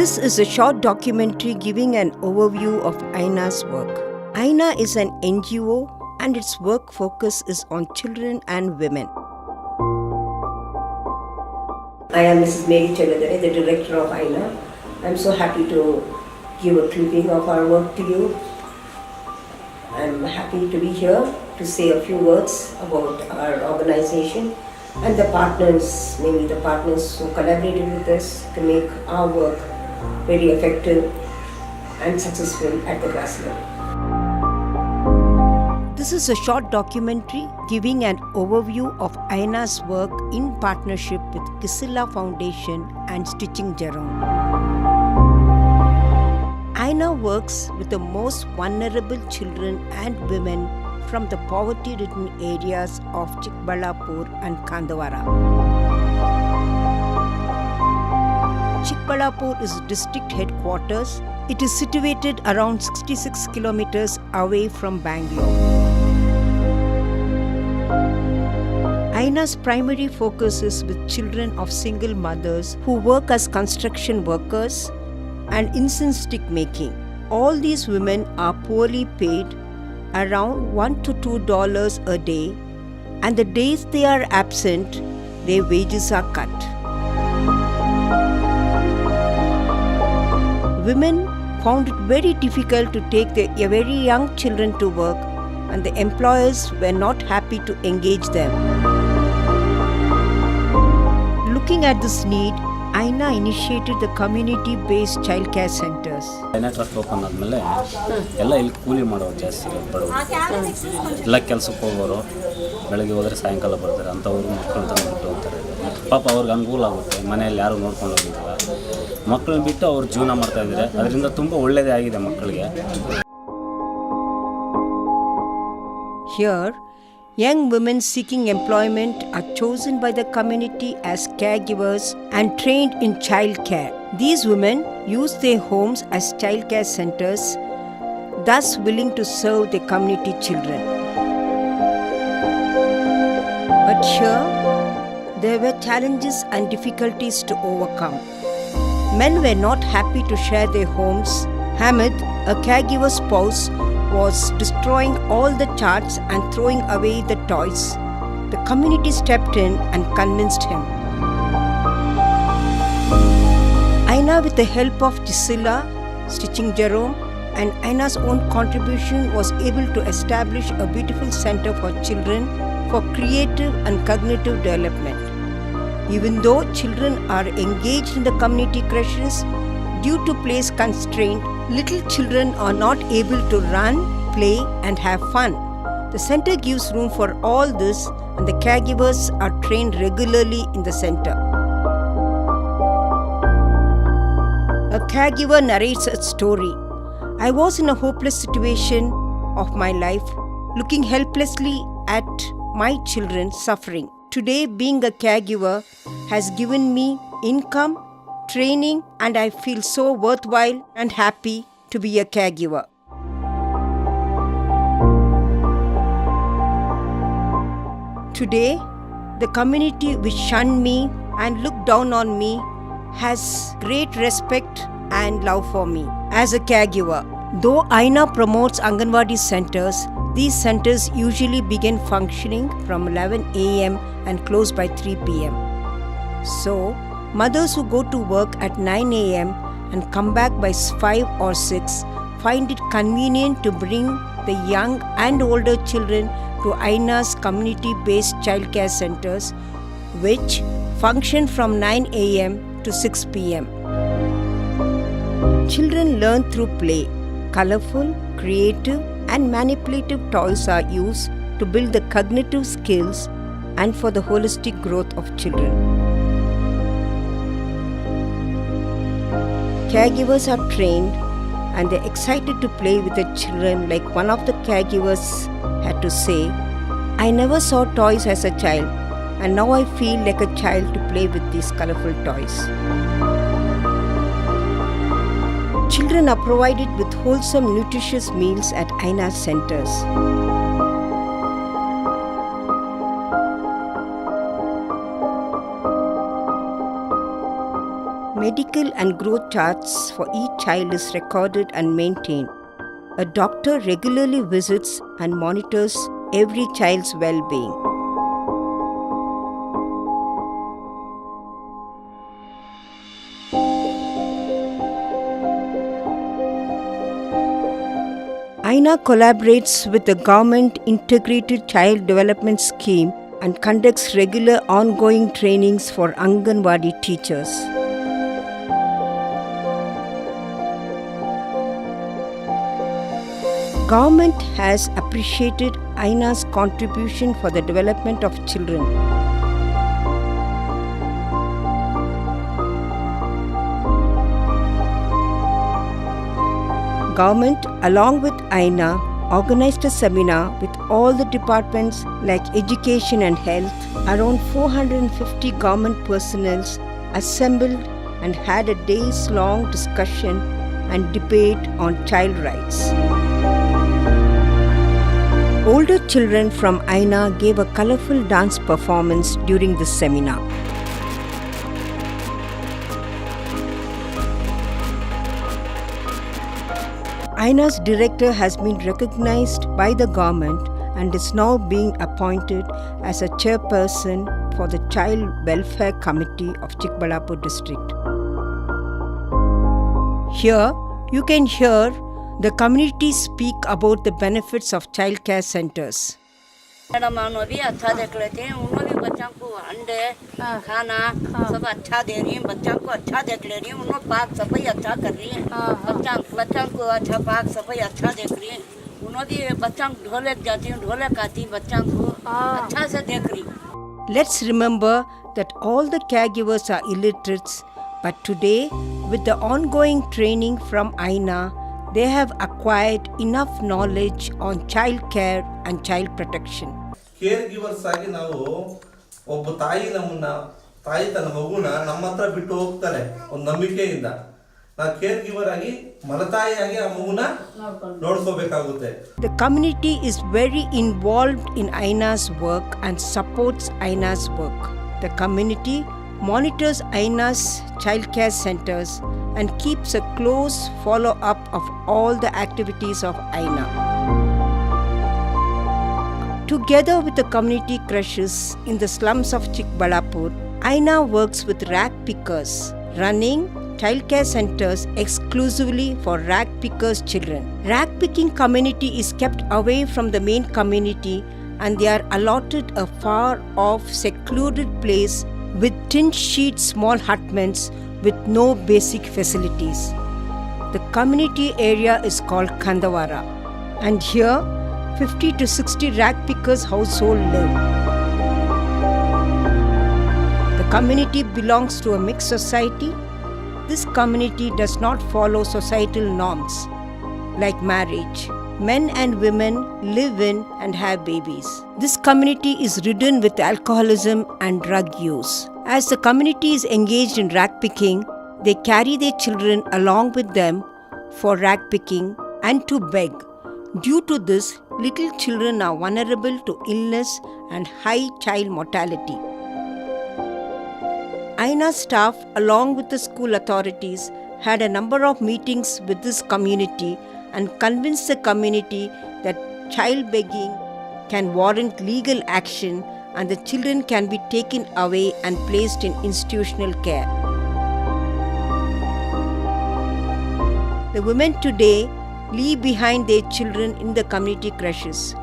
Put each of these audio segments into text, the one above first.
This is a short documentary giving an overview of Aina's work. Aina is an NGO and its work focus is on children and women. I am Mrs. Mary Cheladare, the director of Aina. I am so happy to give a clipping of our work to you. I am happy to be here to say a few words about our organization and the partners, maybe the partners who collaborated with us to make our work very effective and successful at the grass level. This is a short documentary giving an overview of Aina's work in partnership with Kisila Foundation and Stitching Jerome. Aina works with the most vulnerable children and women from the poverty-ridden areas of Ballapura and Kandavara. Ballapura is district headquarters. It is situated around 66 kilometers away from Bangalore. Aina's primary focus is with children of single mothers who work as construction workers and incense stick making. All these women are poorly paid, around $1 to $2 a day, and the days they are absent, their wages are cut. Women found it very difficult to take their very young children to work, and the employers were not happy to engage them. Looking at this need, Aina initiated the community-based childcare centers. Aina Trust open ಆದಮೇಲೆ ಎಲ್ಲ ಇಲ್ಲಿ ಕೂಲಿ ಮಾಡೋರು ಜಾಸ್ತಿ ಬಡವರು ಎಲ್ಲ ಕೆಲಸಕ್ಕೆ ಹೋಗೋರು ಬೆಳಗ್ಗೆ ಹೋದರೆ ಸಾಯಂಕಾಲ ಬರ್ತಾರೆ ಅಂಥವ್ರು ಮಕ್ಕಳು ತಂದುಬಿಟ್ಟು ಹೋಗ್ತಾರೆ. ಪಾಪ ಅವ್ರಿಗೆ ಅನುಕೂಲ ಆಗುತ್ತೆ, ಮನೆಯಲ್ಲಿ ಯಾರು ನೋಡ್ಕೊಂಡು ಹೋಗಿಲ್ಲ, ಮಕ್ಕಳನ್ನ ಬಿಟ್ಟು ಅವ್ರು ಜೀವನ ಮಾಡ್ತಾ ಇದ್ದಾರೆ. ಅದರಿಂದ ತುಂಬ ಒಳ್ಳೆಯದೇ ಆಗಿದೆ ಮಕ್ಕಳಿಗೆ. Here, young women seeking employment are chosen by the community as caregivers and trained in child care. These women use their homes as child care centers, thus willing to serve their community children. But here, there were challenges and difficulties to overcome. Men were not happy to share their homes. Hamid, a caregiver spouse, was destroying all the charts and throwing away the toys. The community stepped in and convinced him. Aina, with the help of Kisila, Stitching Jerome, and Aina's own contribution, was able to establish a beautiful center for children for creative and cognitive development. Even though children are engaged in the community creches, due to place constraint, little children are not able to run, play, and have fun. The center gives room for all this, and the caregivers are trained regularly in the center. A caregiver narrates a story. I was in a hopeless situation of my life, looking helplessly at my children suffering. Today, being a caregiver has given me income, training, and I feel so worthwhile and happy to be a caregiver. Today, the community which shunned me and looked down on me has great respect and love for me as a caregiver. Though Aina promotes Anganwadi centers, these centers usually begin functioning from 11 a.m. and close by 3 p.m. So, mothers who go to work at 9 a.m. and come back by 5 or 6 find it convenient to bring the young and older children to Aina's community-based childcare centers, which function from 9 a.m. to 6 p.m. Children learn through play. Colorful, creative, and manipulative toys are used to build the cognitive skills and for the holistic growth of children. Caregivers are trained and they're excited to play with the children, like one of the caregivers had to say, "I never saw toys as a child and now I feel like a child to play with these colorful toys." Children are provided with wholesome, nutritious meals at Aina's centers. Medical and growth charts for each child is recorded and maintained. A doctor regularly visits and monitors every child's well-being. Aina collaborates with the Government Integrated Child Development Scheme and conducts regular ongoing trainings for Anganwadi teachers. Government has appreciated Aina's contribution for the development of children. Government, along with Aina, organized a seminar with all the departments like education and health. Around 450 government personnel assembled and had a days-long discussion and debate on child rights. Older children from Aina gave a colorful dance performance during this seminar. Aina's director has been recognized by the government and is now being appointed as a chairperson for the Child Welfare Committee of Chikballapur district. Here, you can hear the community speak about the benefits of child care centers. Madam उन्होंने भी अच्छा देख लेते हैं, उन्होंने भी बच्चों को अंडे खाना सब अच्छा दे रही हैं, बच्चों को अच्छा देख ले रही हैं, उन्होंने पाक सफाई अच्छा कर रही हैं, बच्चों को अच्छा पाक सफाई अच्छा देख रही हैं, उन्होंने भी बच्चों को ढोलक जाती हैं, ढोलक आती बच्चों को अच्छा से देख रही. Let's remember that all the caregivers are illiterates, but today, with the ongoing training from Aina, they have acquired enough knowledge on child care and child protection. Care givers ಆಗಿ ನಾವು ಒಬ್ಬ ತಾಯಿ ತನ್ನ ಮಗುನ ನಮ್ಮ ಹತ್ರ ಬಿಟ್ಟು ಹೋಗ್ತಾರೆ ಒಂದು ನಂಬಿಕೆಯಿಂದ. ನಾವು ಕೇರ್ ಗಿವರ್ ಆಗಿ ಮಲತಾಯಿಯಾಗಿ ಆ ಮಗುನ ನೋಡ್ಕೋಬೇಕಾಗುತ್ತೆ. The community is very involved in Aina's work and supports Aina's work. The community monitors Aina's child care centers and keeps a close follow-up of all the activities of Aina. Together with the community crushes in the slums of Chikballapur, Aina works with rag pickers, running childcare centers exclusively for rag pickers' children. Rag picking community is kept away from the main community and they are allotted a far-off secluded place with tin sheet small hutments with no basic facilities. The community area is called Kandawara, and here 50 to 60 rag pickers household live. The community belongs to a mixed society. This community does not follow societal norms like marriage. Men and women live in and have babies. This community is ridden with alcoholism and drug use. As the community is engaged in rag picking, they carry their children along with them for rag picking and to beg. Due to this, little children are vulnerable to illness and high child mortality. Aina staff, along with the school authorities, had a number of meetings with this community and convinced the community that child begging can warrant legal action and the children can be taken away and placed in institutional care. The women today leave behind their children in the community crushes.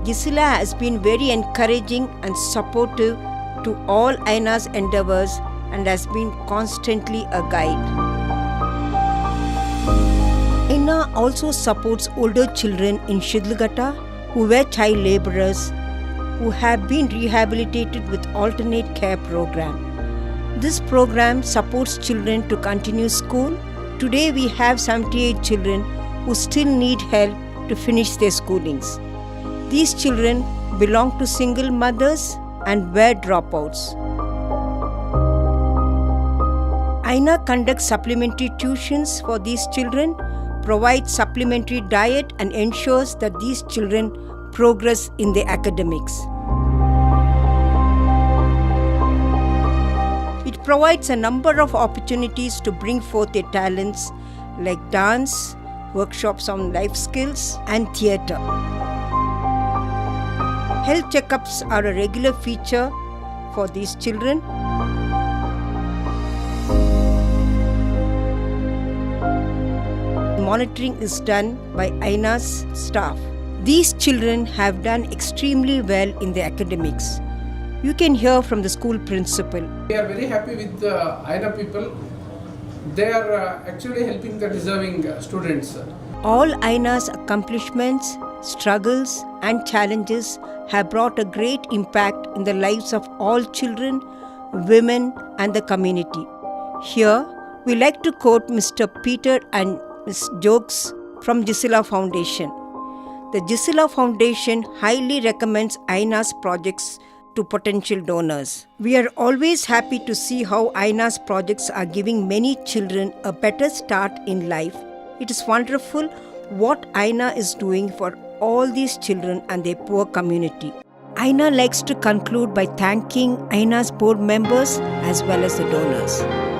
Gisela has been very encouraging and supportive to all Aina's endeavors and has been constantly a guide. Aina also supports older children in Shidlghata who were child laborers who have been rehabilitated with alternate care program. This program supports children to continue school. Today we have 78 children who still need help to finish their schoolings. These children belong to single mothers and were dropouts. Aina conducts supplementary tuitions for these children, provides supplementary diet and ensures that these children progress in their academics. It It provides a number of opportunities to bring forth their talents like dance, workshops on life skills, and theatre. Health checkups are a regular feature for these children. Monitoring is done by Aina's staff. These children have done extremely well in their academics. You can hear from the school principal. We are very happy with the Aina people. They are actually helping the deserving students. All Aina's accomplishments, struggles, and challenges have brought a great impact in the lives of all children, women, and the community. Here, we like to quote Mr. Peter and Ms. Jokes from Gisela Foundation. The Gisela Foundation highly recommends Aina's projects to potential donors. We are always happy to see how Aina's projects are giving many children a better start in life. It is wonderful what Aina is doing for all these children and their poor community. Aina likes to conclude by thanking Aina's board members as well as the donors.